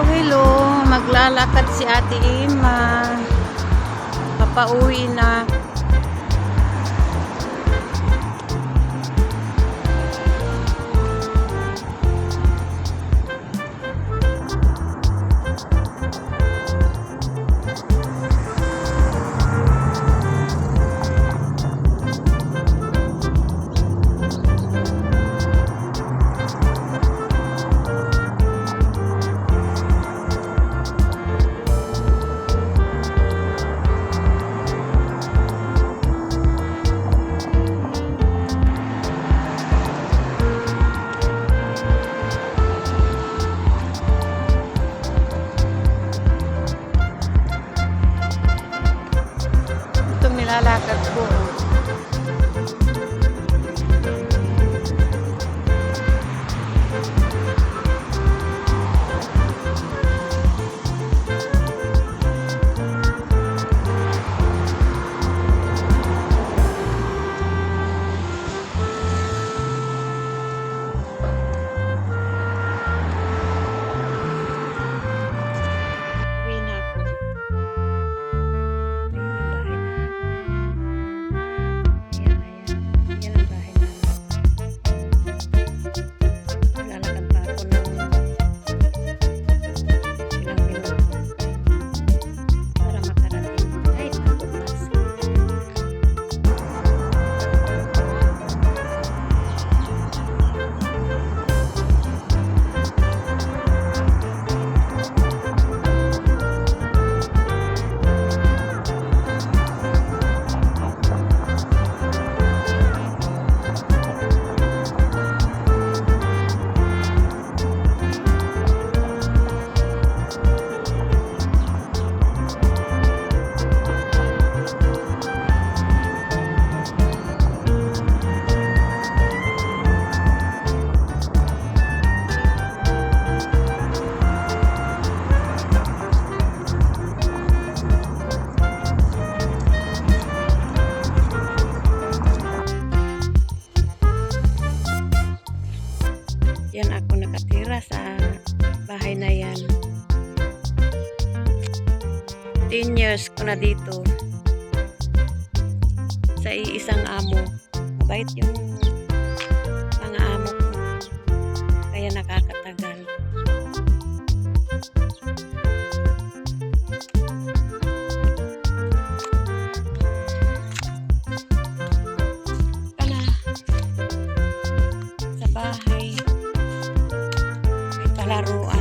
Hello. Maglalakad si Ate Ima. Papauwi na. Nilalakad ko. Yan ako nakatira sa bahay na yan. 10 years ko na dito. Sa iisang amo. Mabait yung mga amo ko. Kaya nakakatagal. Sa bahay. Laruan.